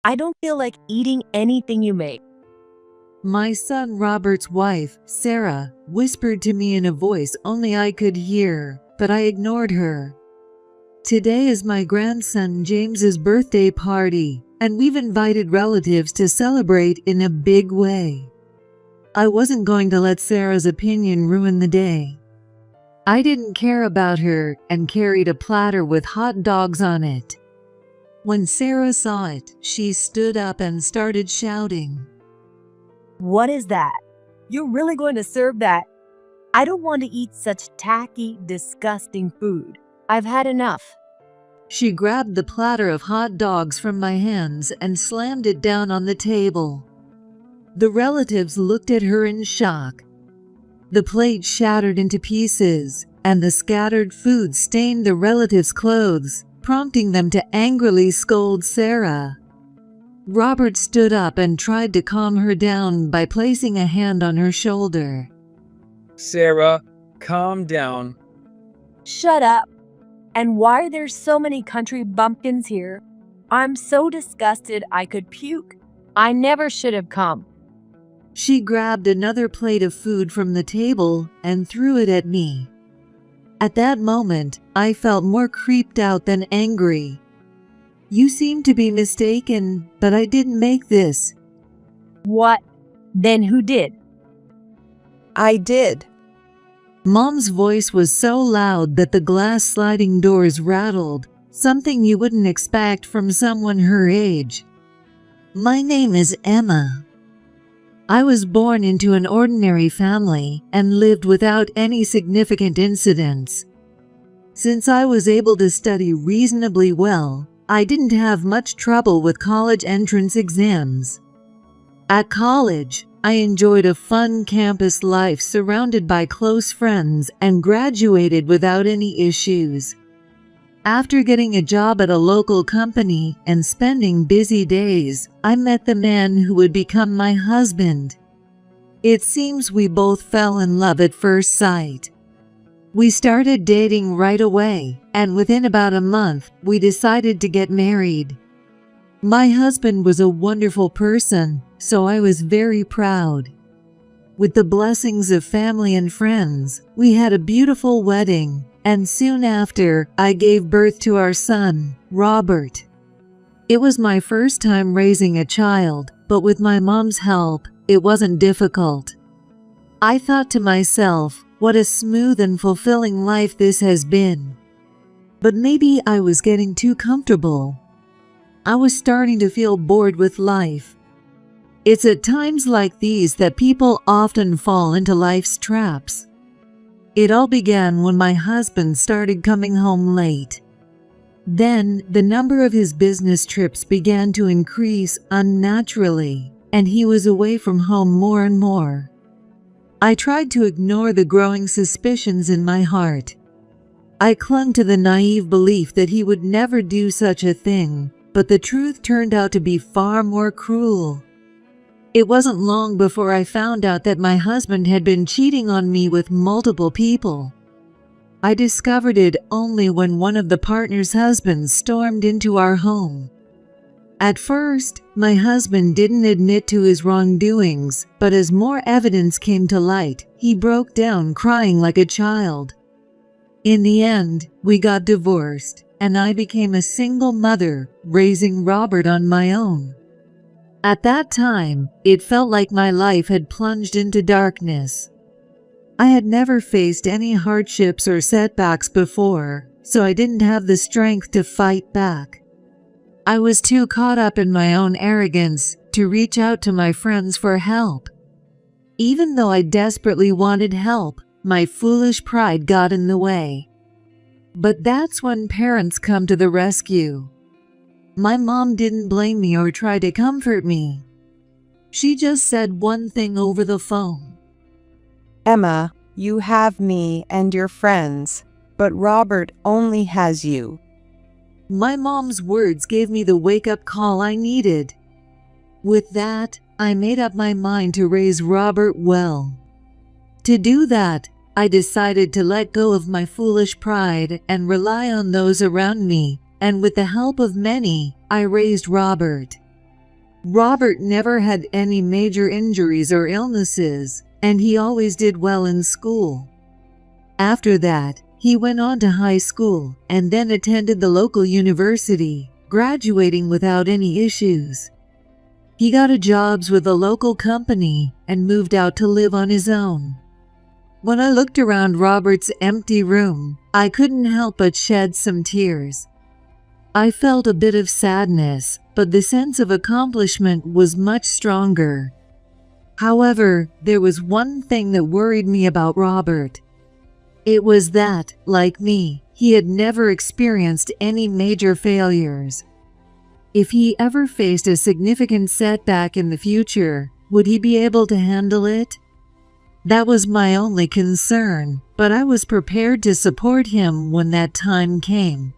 I don't feel like eating anything you make. My son Robert's wife, Sarah, whispered to me in a voice only I could hear, but I ignored her. Today is my grandson James's birthday party, and we've invited relatives to celebrate in a big way. I wasn't going to let Sarah's opinion ruin the day. I didn't care about her and carried a platter with hot dogs on it. When Sarah saw it, she stood up and started shouting. What is that? You're really going to serve that? I don't want to eat such tacky, disgusting food. I've had enough. She grabbed the platter of hot dogs from my hands and slammed it down on the table. The relatives looked at her in shock. The plate shattered into pieces, and the scattered food stained the relatives' clothes, prompting them to angrily scold Sarah. Robert stood up and tried to calm her down by placing a hand on her shoulder. Sarah, calm down. Shut up. And why are there so many country bumpkins here? I'm so disgusted I could puke. I never should have come. She grabbed another plate of food from the table and threw it at me. At that moment, I felt more creeped out than angry. You seem to be mistaken, but I didn't make this. What? Then who did? I did. Mom's voice was so loud that the glass sliding doors rattled, something you wouldn't expect from someone her age. My name is Emma. I was born into an ordinary family and lived without any significant incidents. Since I was able to study reasonably well, I didn't have much trouble with college entrance exams. At college, I enjoyed a fun campus life surrounded by close friends and graduated without any issues. After getting a job at a local company and spending busy days, I met the man who would become my husband. It seems we both fell in love at first sight. We started dating right away, and within about a month, we decided to get married. My husband was a wonderful person, so I was very proud. With the blessings of family and friends, we had a beautiful wedding, and soon after, I gave birth to our son, Robert. It was my first time raising a child, but with my mom's help, it wasn't difficult. I thought to myself, what a smooth and fulfilling life this has been. But maybe I was getting too comfortable. I was starting to feel bored with life. It's at times like these that people often fall into life's traps. It all began when my husband started coming home late. Then, the number of his business trips began to increase unnaturally, and he was away from home more and more. I tried to ignore the growing suspicions in my heart. I clung to the naive belief that he would never do such a thing, but the truth turned out to be far more cruel. It wasn't long before I found out that my husband had been cheating on me with multiple people. I discovered it only when one of the partner's husbands stormed into our home. At first, my husband didn't admit to his wrongdoings, but as more evidence came to light, he broke down crying like a child. In the end, we got divorced, and I became a single mother, raising Robert on my own. At that time, it felt like my life had plunged into darkness. I had never faced any hardships or setbacks before, so I didn't have the strength to fight back. I was too caught up in my own arrogance to reach out to my friends for help. Even though I desperately wanted help, my foolish pride got in the way. But that's when parents come to the rescue. My mom didn't blame me or try to comfort me. She just said one thing over the phone. Emma, you have me and your friends, but Robert only has you. My mom's words gave me the wake-up call I needed. With that, I made up my mind to raise Robert well. To do that, I decided to let go of my foolish pride and rely on those around me, and with the help of many, I raised Robert. Robert never had any major injuries or illnesses, and he always did well in school. After that, he went on to high school and then attended the local university, graduating without any issues. He got a job with a local company and moved out to live on his own. When I looked around Robert's empty room, I couldn't help but shed some tears. I felt a bit of sadness, but the sense of accomplishment was much stronger. However, there was one thing that worried me about Robert. It was that, like me, he had never experienced any major failures. If he ever faced a significant setback in the future, would he be able to handle it? That was my only concern, but I was prepared to support him when that time came.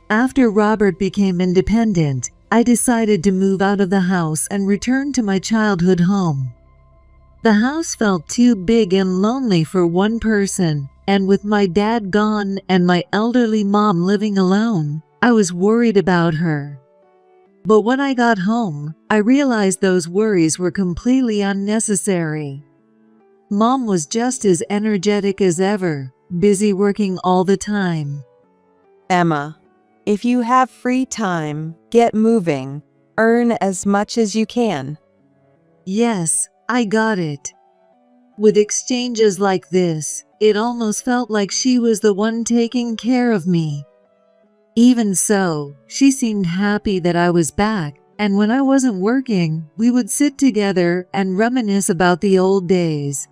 After Robert became independent, I decided to move out of the house and return to my childhood home. The house felt too big and lonely for one person, and with my dad gone and my elderly mom living alone, I was worried about her. But when I got home, I realized those worries were completely unnecessary. Mom was just as energetic as ever, busy working all the time. Emma, if you have free time, get moving. Earn as much as you can. Yes, I got it. With exchanges like this, it almost felt like she was the one taking care of me. Even so, she seemed happy that I was back, and when I wasn't working, we would sit together and reminisce about the old days.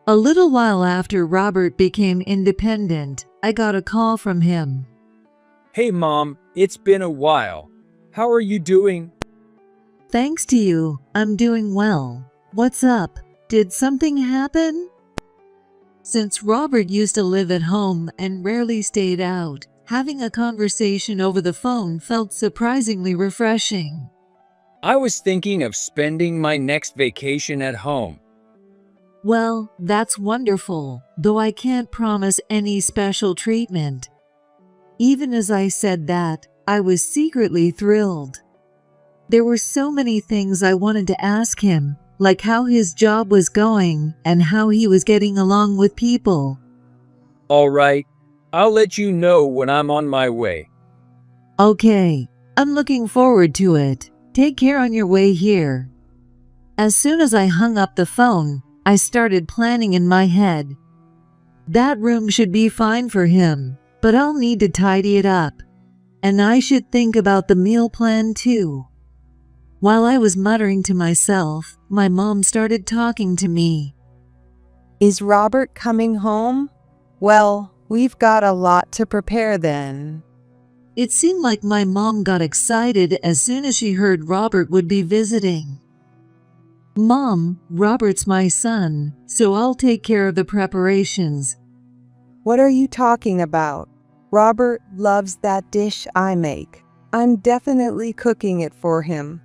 A little while after Robert became independent, I got a call from him. Hey Mom, it's been a while. How are you doing? Thanks to you, I'm doing well. What's up? Did something happen? Since Robert used to live at home and rarely stayed out, having a conversation over the phone felt surprisingly refreshing. I was thinking of spending my next vacation at home. Well, that's wonderful, though I can't promise any special treatment. Even as I said that, I was secretly thrilled. There were so many things I wanted to ask him, like how his job was going and how he was getting along with people. All right, I'll let you know when I'm on my way. Okay, I'm looking forward to it. Take care on your way here. As soon as I hung up the phone, I started planning in my head. That room should be fine for him, but I'll need to tidy it up. And I should think about the meal plan too. While I was muttering to myself, my mom started talking to me. Is Robert coming home? Well, we've got a lot to prepare then. It seemed like my mom got excited as soon as she heard Robert would be visiting. Mom, Robert's my son, so I'll take care of the preparations. What are you talking about? Robert loves that dish I make. I'm definitely cooking it for him.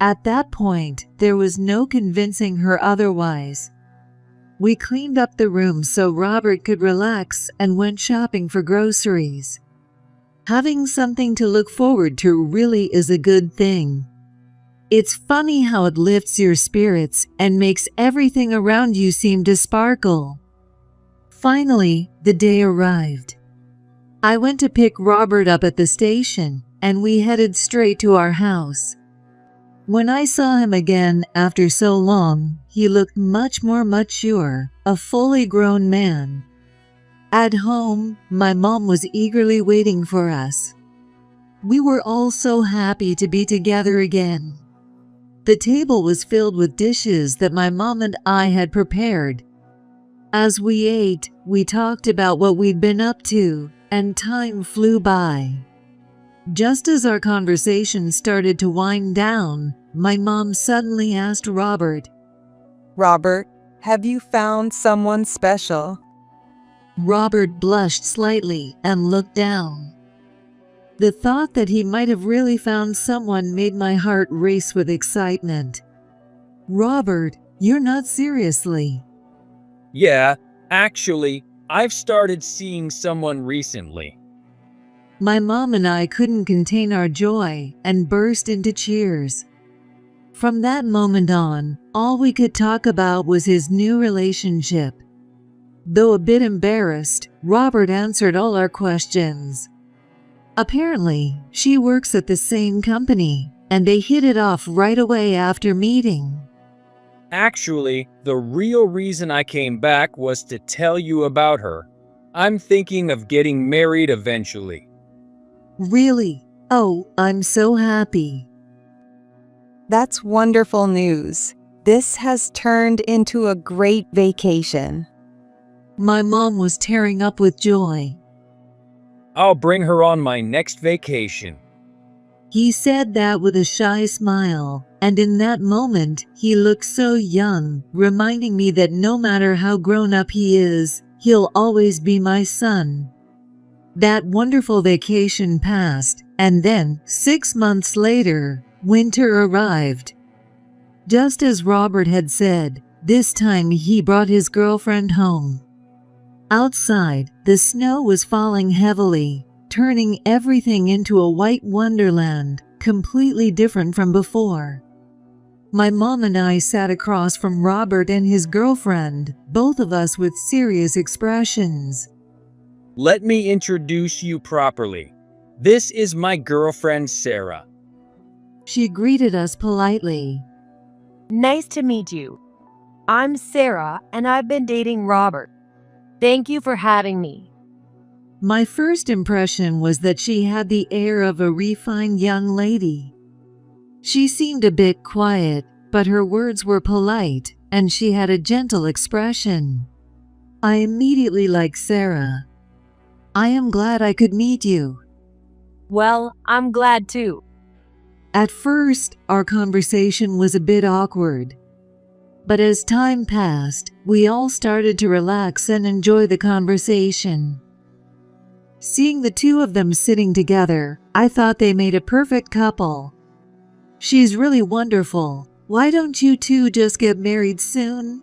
At that point, there was no convincing her otherwise. We cleaned up the room so Robert could relax and went shopping for groceries. Having something to look forward to really is a good thing. It's funny how it lifts your spirits and makes everything around you seem to sparkle. Finally, the day arrived. I went to pick Robert up at the station, and we headed straight to our house. When I saw him again after so long, he looked much more mature, a fully grown man. At home, my mom was eagerly waiting for us. We were all so happy to be together again. The table was filled with dishes that my mom and I had prepared. As we ate, we talked about what we'd been up to, and time flew by. Just as our conversation started to wind down, my mom suddenly asked Robert, Robert, have you found someone special? Robert blushed slightly and looked down. The thought that he might have really found someone made my heart race with excitement. Robert, you're not seriously. Yeah, actually, I've started seeing someone recently. My mom and I couldn't contain our joy and burst into cheers. From that moment on, all we could talk about was his new relationship. Though a bit embarrassed, Robert answered all our questions. Apparently, she works at the same company, and they hit it off right away after meeting. Actually, the real reason I came back was to tell you about her. I'm thinking of getting married eventually. Really? Oh, I'm so happy. That's wonderful news. This has turned into a great vacation. My mom was tearing up with joy. I'll bring her on my next vacation. He said that with a shy smile, and in that moment, he looked so young, reminding me that no matter how grown up he is, he'll always be my son. That wonderful vacation passed, and then, 6 months later, winter arrived. Just as Robert had said, this time he brought his girlfriend home. Outside, the snow was falling heavily, turning everything into a white wonderland, completely different from before. My mom and I sat across from Robert and his girlfriend, both of us with serious expressions. Let me introduce you properly. This is my girlfriend, Sarah. She greeted us politely. Nice to meet you. I'm Sarah, and I've been dating Robert. Thank you for having me. My first impression was that she had the air of a refined young lady. She seemed a bit quiet, but her words were polite, and she had a gentle expression. I immediately liked Sarah. I am glad I could meet you. Well, I'm glad too. At first, our conversation was a bit awkward. But as time passed, we all started to relax and enjoy the conversation. Seeing the two of them sitting together, I thought they made a perfect couple. She's really wonderful. Why don't you two just get married soon?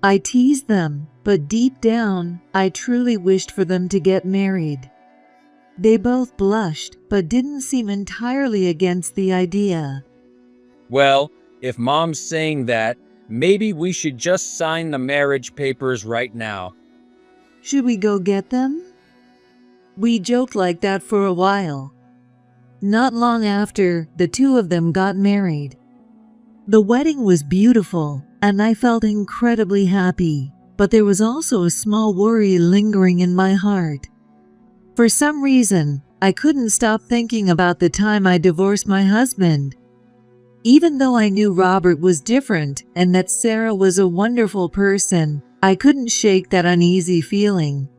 I teased them, but deep down, I truly wished for them to get married. They both blushed, but didn't seem entirely against the idea. Well, if Mom's saying that, maybe we should just sign the marriage papers right now. Should we go get them? We joked like that for a while. Not long after, the two of them got married. The wedding was beautiful, and I felt incredibly happy, but there was also a small worry lingering in my heart. For some reason, I couldn't stop thinking about the time I divorced my husband. Even though I knew Robert was different and that Sarah was a wonderful person, I couldn't shake that uneasy feeling.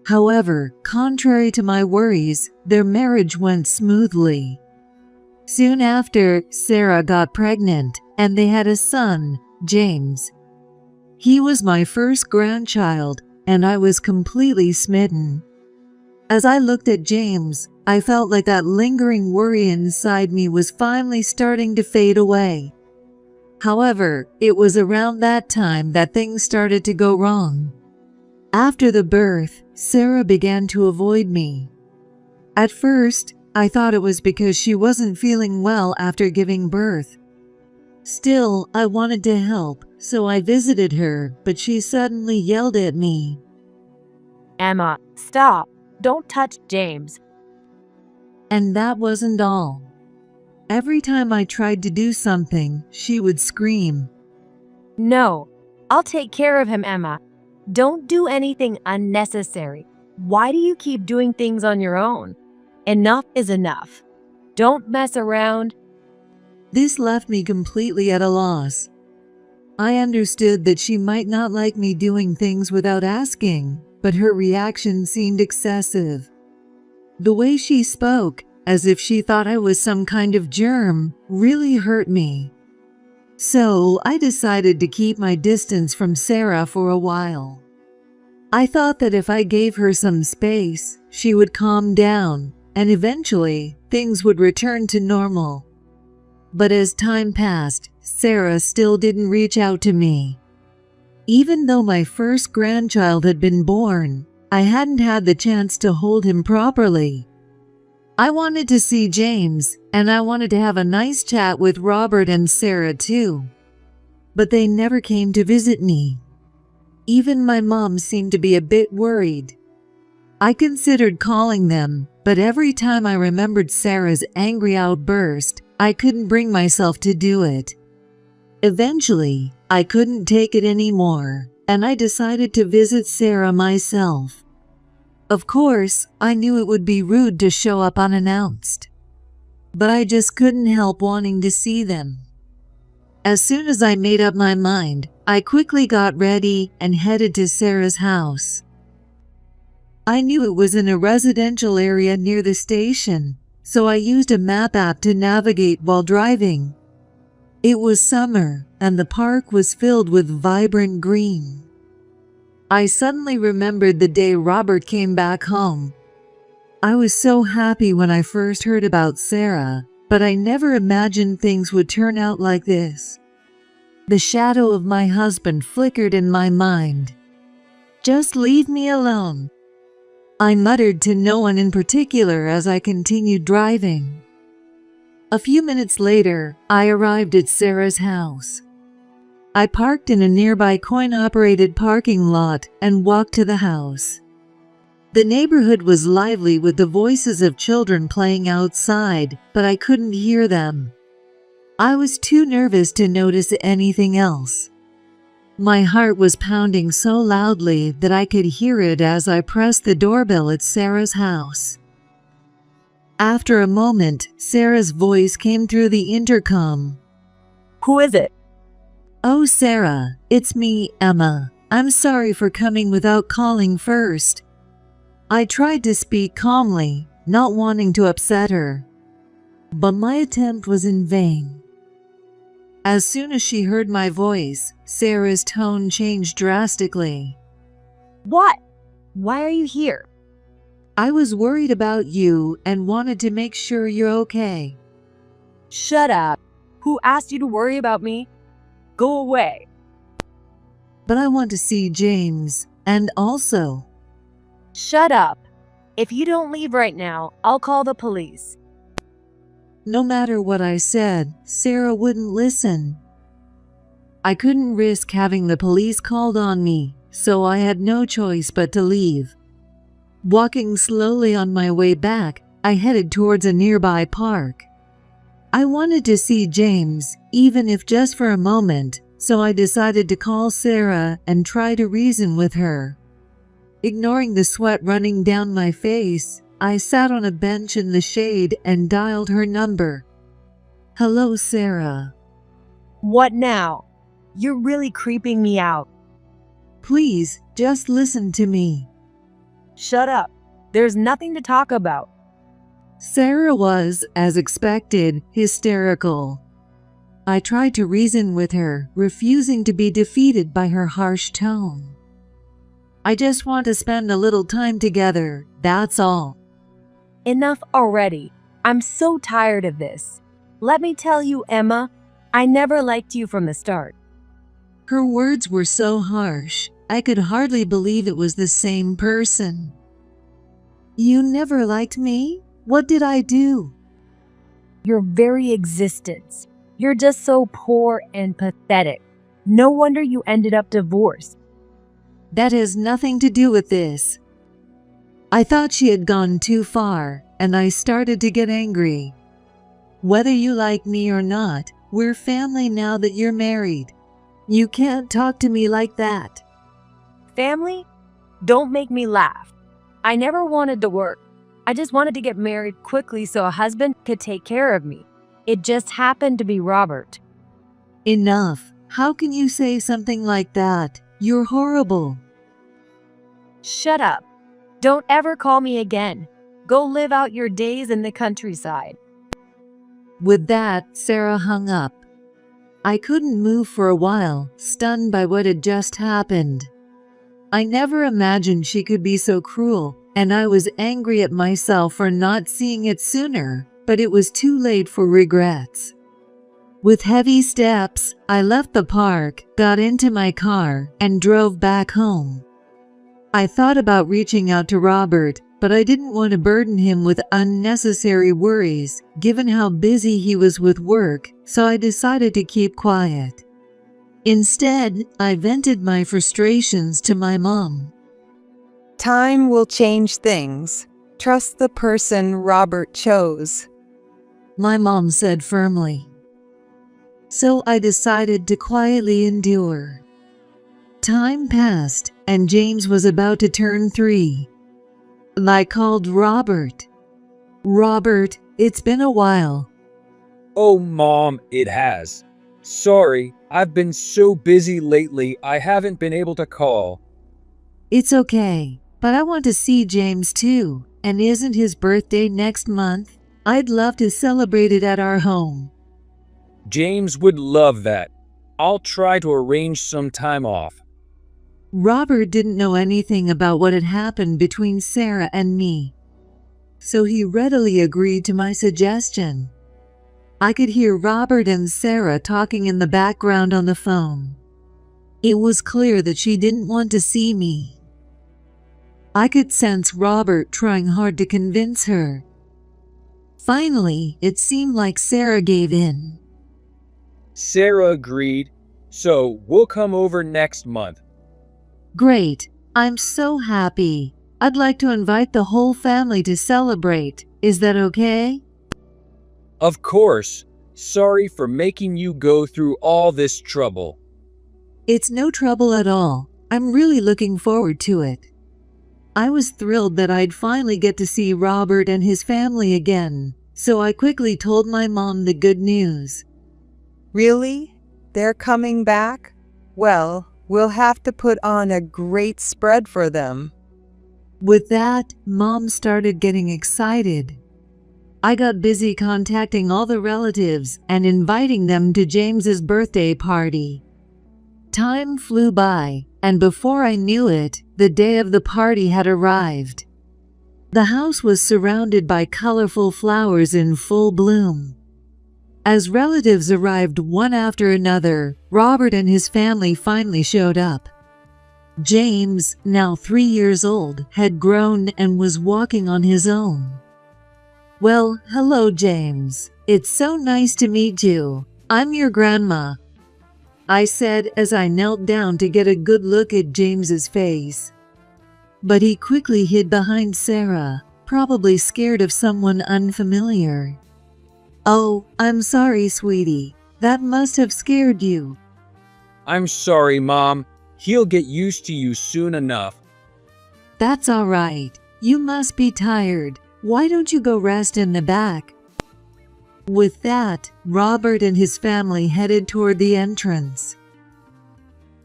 However, contrary to my worries, their marriage went smoothly. Soon after, Sarah got pregnant, and they had a son, James. He was my first grandchild, and I was completely smitten. As I looked at James, I felt like that lingering worry inside me was finally starting to fade away. However, it was around that time that things started to go wrong. After the birth, Sarah began to avoid me. At first, I thought it was because she wasn't feeling well after giving birth. Still, I wanted to help, so I visited her, but she suddenly yelled at me. Emma, stop. Don't touch James. And that wasn't all. Every time I tried to do something, she would scream. No, I'll take care of him, Emma. Don't do anything unnecessary. Why do you keep doing things on your own? Enough is enough. Don't mess around. This left me completely at a loss. I understood that she might not like me doing things without asking, but her reaction seemed excessive. The way she spoke, as if she thought I was some kind of germ, really hurt me. So I decided to keep my distance from Sarah for a while. I thought that if I gave her some space, she would calm down, and eventually things would return to normal. But as time passed, Sarah still didn't reach out to me. Even though my first grandchild had been born, I hadn't had the chance to hold him properly. I wanted to see James, and I wanted to have a nice chat with Robert and Sarah too. But they never came to visit me. Even my mom seemed to be a bit worried. I considered calling them, but every time I remembered Sarah's angry outburst, I couldn't bring myself to do it. Eventually, I couldn't take it anymore, and I decided to visit Sarah myself. Of course, I knew it would be rude to show up unannounced, but I just couldn't help wanting to see them. As soon as I made up my mind, I quickly got ready and headed to Sarah's house. I knew it was in a residential area near the station, so I used a map app to navigate while driving. It was summer, and the park was filled with vibrant green. I suddenly remembered the day Robert came back home. I was so happy when I first heard about Sarah, but I never imagined things would turn out like this. The shadow of my husband flickered in my mind. "Just leave me alone," I muttered to no one in particular as I continued driving. A few minutes later, I arrived at Sarah's house. I parked in a nearby coin-operated parking lot and walked to the house. The neighborhood was lively with the voices of children playing outside, but I couldn't hear them. I was too nervous to notice anything else. My heart was pounding so loudly that I could hear it as I pressed the doorbell at Sarah's house. After a moment, Sarah's voice came through the intercom. Who is it? "Oh, Sarah, it's me, Emma. I'm sorry for coming without calling first." I tried to speak calmly, not wanting to upset her, but my attempt was in vain. As soon as she heard my voice, Sarah's tone changed drastically. What? Why are you here? "I was worried about you and wanted to make sure you're okay." Shut up. Who asked you to worry about me? Go away. "But I want to see James, and also..." Shut up. If you don't leave right now, I'll call the police. No matter what I said, Sarah wouldn't listen. I couldn't risk having the police called on me, so I had no choice but to leave. Walking slowly on my way back, I headed towards a nearby park. I wanted to see James, even if just for a moment, so I decided to call Sarah and try to reason with her. Ignoring the sweat running down my face, I sat on a bench in the shade and dialed her number. "Hello, Sarah." What now? You're really creeping me out. "Please, just listen to me." Shut up. There's nothing to talk about. Sarah was, as expected, hysterical. I tried to reason with her, refusing to be defeated by her harsh tone. "I just want to spend a little time together, that's all." Enough already. I'm so tired of this. Let me tell you, Emma, I never liked you from the start. Her words were so harsh, I could hardly believe it was the same person. "You never liked me? What did I do?" Your very existence. You're just so poor and pathetic. No wonder you ended up divorced. "That has nothing to do with this." I thought she had gone too far, and I started to get angry. "Whether you like me or not, we're family now that you're married. You can't talk to me like that." Family? Don't make me laugh. I never wanted to work. I just wanted to get married quickly so a husband could take care of me. It just happened to be Robert. Enough. How can you say something like that? You're horrible. Shut up. Don't ever call me again. Go live out your days in the countryside. With that, Sarah hung up. I couldn't move for a while, stunned by what had just happened. I never imagined she could be so cruel, and I was angry at myself for not seeing it sooner, but it was too late for regrets. With heavy steps, I left the park, got into my car, and drove back home. I thought about reaching out to Robert, but I didn't want to burden him with unnecessary worries, given how busy he was with work, so I decided to keep quiet. Instead, I vented my frustrations to my mom. Time will change things. Trust the person Robert chose. My mom said firmly. So I decided to quietly endure. Time passed, and James was about to turn 3. I called Robert. Robert, it's been a while. Oh, Mom, it has. Sorry, I've been so busy lately I haven't been able to call. It's okay, but I want to see James too, and isn't his birthday next month? I'd love to celebrate it at our home. James would love that. I'll try to arrange some time off. Robert didn't know anything about what had happened between Sarah and me, so he readily agreed to my suggestion. I could hear Robert and Sarah talking in the background on the phone. It was clear that she didn't want to see me. I could sense Robert trying hard to convince her. Finally, it seemed like Sarah gave in. Sarah agreed, so we'll come over next month. Great, I'm so happy. I'd like to invite the whole family to celebrate. Is that okay? Of course. Sorry for making you go through all this trouble. It's no trouble at all. I'm really looking forward to it. I was thrilled that I'd finally get to see Robert and his family again, so I quickly told my mom the good news. Really? They're coming back? Well, we'll have to put on a great spread for them. With that, Mom started getting excited. I got busy contacting all the relatives and inviting them to James's birthday party. Time flew by, and before I knew it, the day of the party had arrived. The house was surrounded by colorful flowers in full bloom. As relatives arrived one after another, Robert and his family finally showed up. James, now 3 years old, had grown and was walking on his own. Well, hello, James. It's so nice to meet you. I'm your grandma, I said as I knelt down to get a good look at James's face. But he quickly hid behind Sarah, probably scared of someone unfamiliar. Oh, I'm sorry, sweetie. That must have scared you. I'm sorry, Mom. He'll get used to you soon enough. That's all right. You must be tired. Why don't you go rest in the back? With that, Robert and his family headed toward the entrance.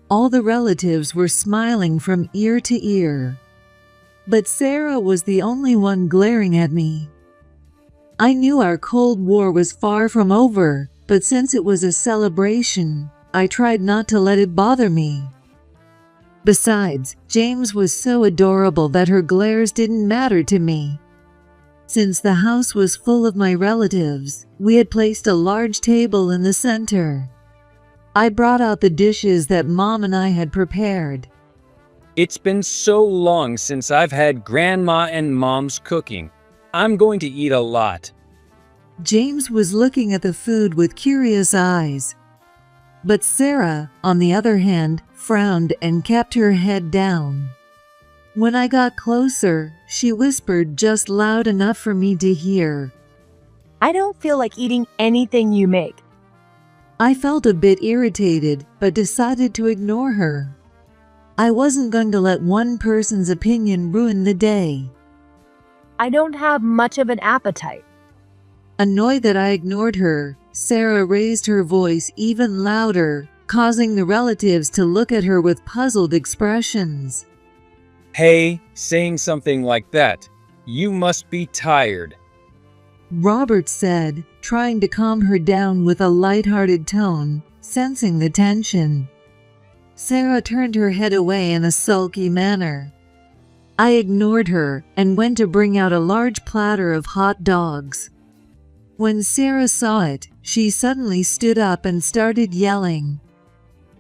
All the relatives were smiling from ear to ear. But Sarah was the only one glaring at me. I knew our Cold War was far from over, but since it was a celebration, I tried not to let it bother me. Besides, James was so adorable that her glares didn't matter to me. Since the house was full of my relatives, we had placed a large table in the center. I brought out the dishes that Mom and I had prepared. It's been so long since I've had Grandma and Mom's cooking. I'm going to eat a lot. James was looking at the food with curious eyes. But Sarah, on the other hand, frowned and kept her head down. When I got closer, she whispered just loud enough for me to hear. I don't feel like eating anything you make. I felt a bit irritated, but decided to ignore her. I wasn't going to let one person's opinion ruin the day. I don't have much of an appetite. Annoyed that I ignored her, Sarah raised her voice even louder, causing the relatives to look at her with puzzled expressions. Hey, saying something like that. You must be tired. Robert said, trying to calm her down with a light-hearted tone, sensing the tension. Sarah turned her head away in a sulky manner. I ignored her and went to bring out a large platter of hot dogs. When Sarah saw it, she suddenly stood up and started yelling.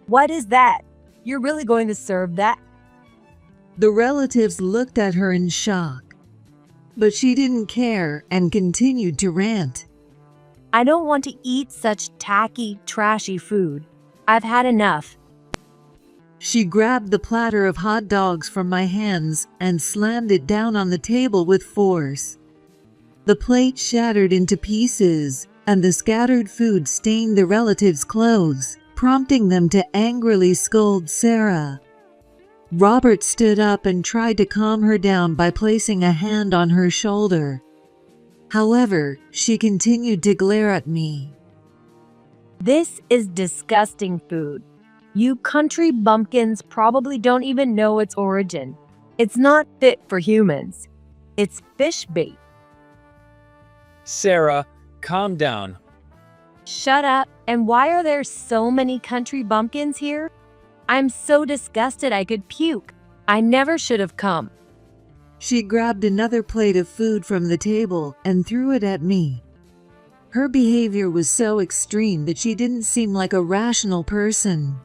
What is that? You're really going to serve that? The relatives looked at her in shock, but she didn't care and continued to rant. I don't want to eat such tacky, trashy food. I've had enough. She grabbed the platter of hot dogs from my hands and slammed it down on the table with force. The plate shattered into pieces, and the scattered food stained the relatives' clothes, prompting them to angrily scold Sarah. Robert stood up and tried to calm her down by placing a hand on her shoulder. However, she continued to glare at me. This is disgusting food. You country bumpkins probably don't even know its origin. It's not fit for humans. It's fish bait. Sarah, calm down. Shut up. And why are there so many country bumpkins here? I'm so disgusted I could puke. I never should have come. She grabbed another plate of food from the table and threw it at me. Her behavior was so extreme that she didn't seem like a rational person.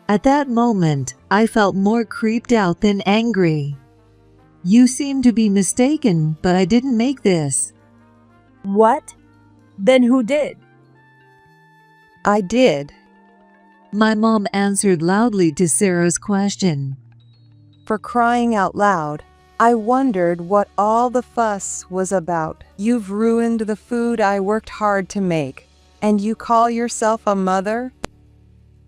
At that moment, I felt more creeped out than angry. You seem to be mistaken, but I didn't make this. What? Then who did? I did. My mom answered loudly to Sarah's question. For crying out loud, I wondered what all the fuss was about. You've ruined the food I worked hard to make, and you call yourself a mother?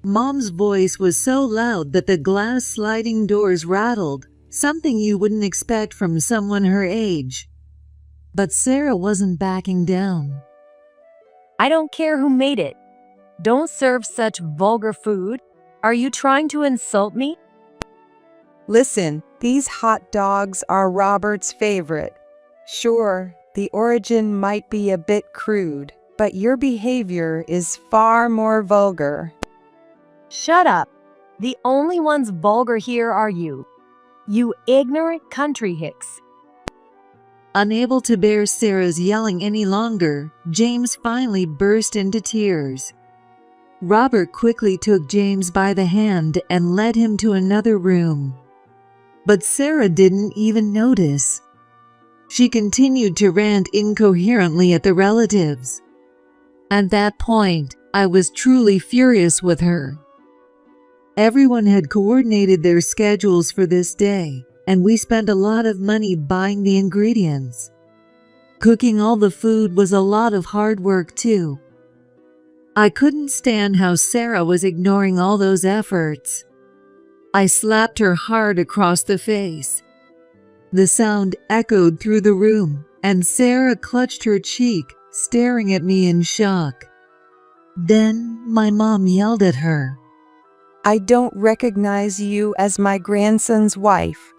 Mom's voice was so loud that the glass sliding doors rattled, something you wouldn't expect from someone her age. But Sarah wasn't backing down. I don't care who made it. Don't serve such vulgar food. Are you trying to insult me? Listen, these hot dogs are Robert's favorite. Sure, the origin might be a bit crude, but your behavior is far more vulgar. Shut up. The only ones vulgar here are you. You ignorant country hicks. Unable to bear Sarah's yelling any longer, James finally burst into tears. Robert quickly took James by the hand and led him to another room. But Sarah didn't even notice. She continued to rant incoherently at the relatives. At that point, I was truly furious with her. Everyone had coordinated their schedules for this day, and we spent a lot of money buying the ingredients. Cooking all the food was a lot of hard work too. I couldn't stand how Sarah was ignoring all those efforts. I slapped her hard across the face. The sound echoed through the room, and Sarah clutched her cheek, staring at me in shock. Then my mom yelled at her. I don't recognize you as my grandson's wife.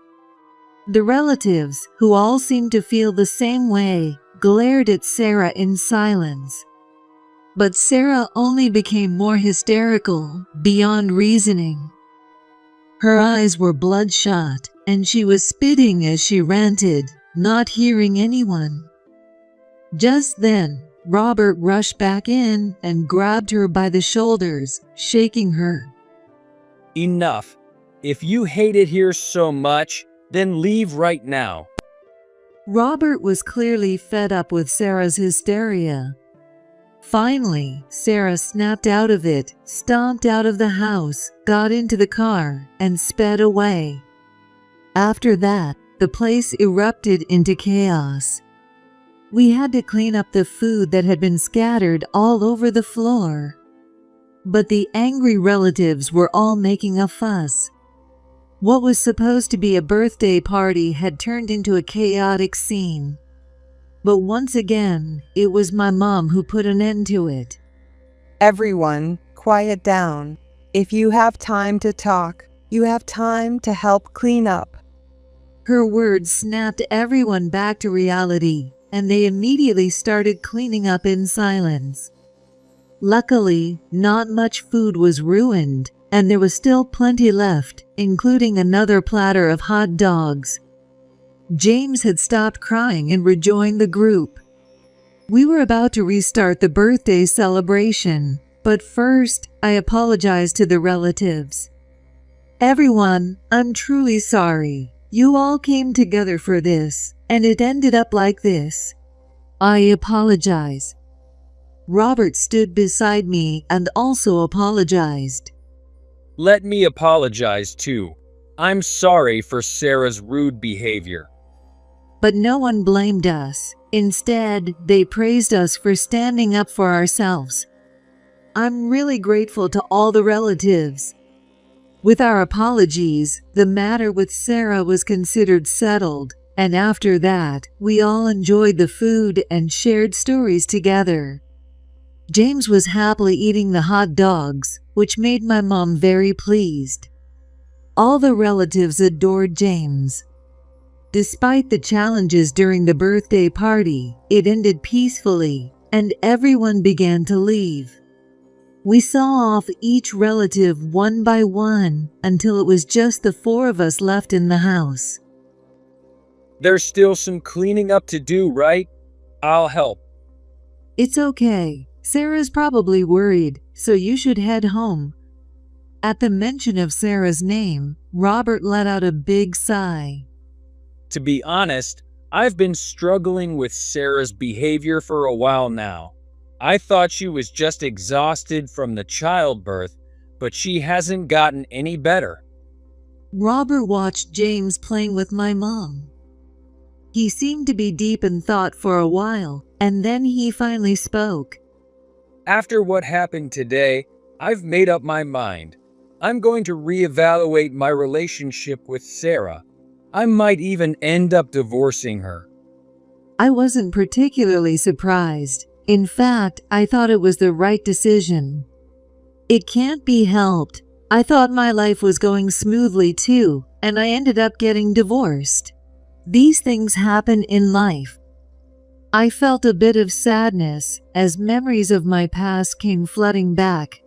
The relatives, who all seemed to feel the same way, glared at Sarah in silence. But Sarah only became more hysterical, beyond reasoning. Her eyes were bloodshot, and she was spitting as she ranted, not hearing anyone. Just then, Robert rushed back in and grabbed her by the shoulders, shaking her. Enough. If you hate it here so much, then leave right now. Robert was clearly fed up with Sarah's hysteria. Finally, Sarah snapped out of it, stomped out of the house, got into the car, and sped away. After that, the place erupted into chaos. We had to clean up the food that had been scattered all over the floor. But the angry relatives were all making a fuss. What was supposed to be a birthday party had turned into a chaotic scene. But once again, it was my mom who put an end to it. Everyone, quiet down. If you have time to talk, you have time to help clean up. Her words snapped everyone back to reality, and they immediately started cleaning up in silence. Luckily, not much food was ruined, and there was still plenty left, including another platter of hot dogs. James had stopped crying and rejoined the group. We were about to restart the birthday celebration, but first, I apologized to the relatives. Everyone, I'm truly sorry. You all came together for this, and it ended up like this. I apologize. Robert stood beside me and also apologized. Let me apologize too. I'm sorry for Sarah's rude behavior. But no one blamed us. Instead, they praised us for standing up for ourselves. I'm really grateful to all the relatives. With our apologies, the matter with Sarah was considered settled, and after that, we all enjoyed the food and shared stories together. James was happily eating the hot dogs, which made my mom very pleased. All the relatives adored James. Despite the challenges during the birthday party, it ended peacefully, and everyone began to leave. We saw off each relative one by one until it was just the four of us left in the house. There's still some cleaning up to do, right? I'll help. It's okay. Sarah's probably worried, so you should head home. At the mention of Sarah's name, Robert let out a big sigh. To be honest, I've been struggling with Sarah's behavior for a while now. I thought she was just exhausted from the childbirth, but she hasn't gotten any better. Robert watched James playing with my mom. He seemed to be deep in thought for a while, and then he finally spoke. After what happened today, I've made up my mind. I'm going to reevaluate my relationship with Sarah. I might even end up divorcing her. I wasn't particularly surprised. In fact, I thought it was the right decision. It can't be helped. I thought my life was going smoothly too, and I ended up getting divorced. These things happen in life. I felt a bit of sadness as memories of my past came flooding back.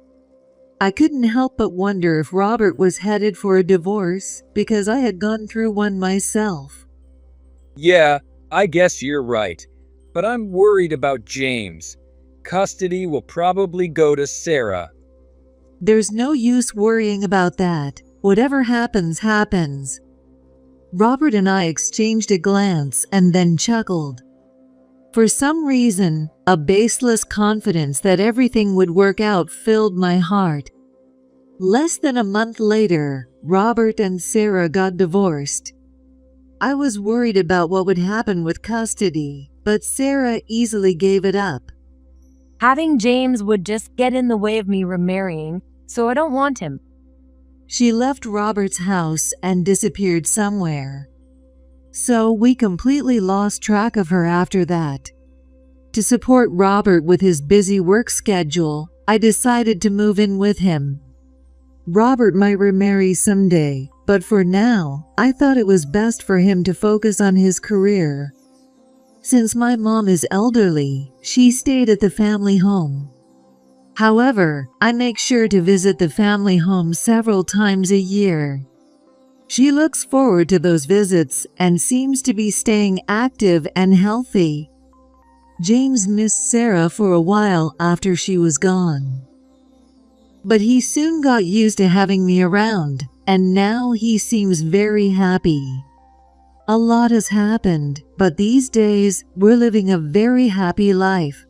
I couldn't help but wonder if Robert was headed for a divorce because I had gone through one myself. Yeah, I guess you're right. But I'm worried about James. Custody will probably go to Sarah. There's no use worrying about that. Whatever happens, happens. Robert and I exchanged a glance and then chuckled. For some reason, a baseless confidence that everything would work out filled my heart. Less than a month later, Robert and Sarah got divorced. I was worried about what would happen with custody, but Sarah easily gave it up. Having James would just get in the way of me remarrying, so I don't want him. She left Robert's house and disappeared somewhere. So we completely lost track of her after that. To support Robert with his busy work schedule, I decided to move in with him. Robert might remarry someday, but for now, I thought it was best for him to focus on his career. Since my mom is elderly, she stayed at the family home. However, I make sure to visit the family home several times a year. She looks forward to those visits and seems to be staying active and healthy. James missed Sarah for a while after she was gone. But he soon got used to having me around, and now he seems very happy. A lot has happened, but these days we're living a very happy life.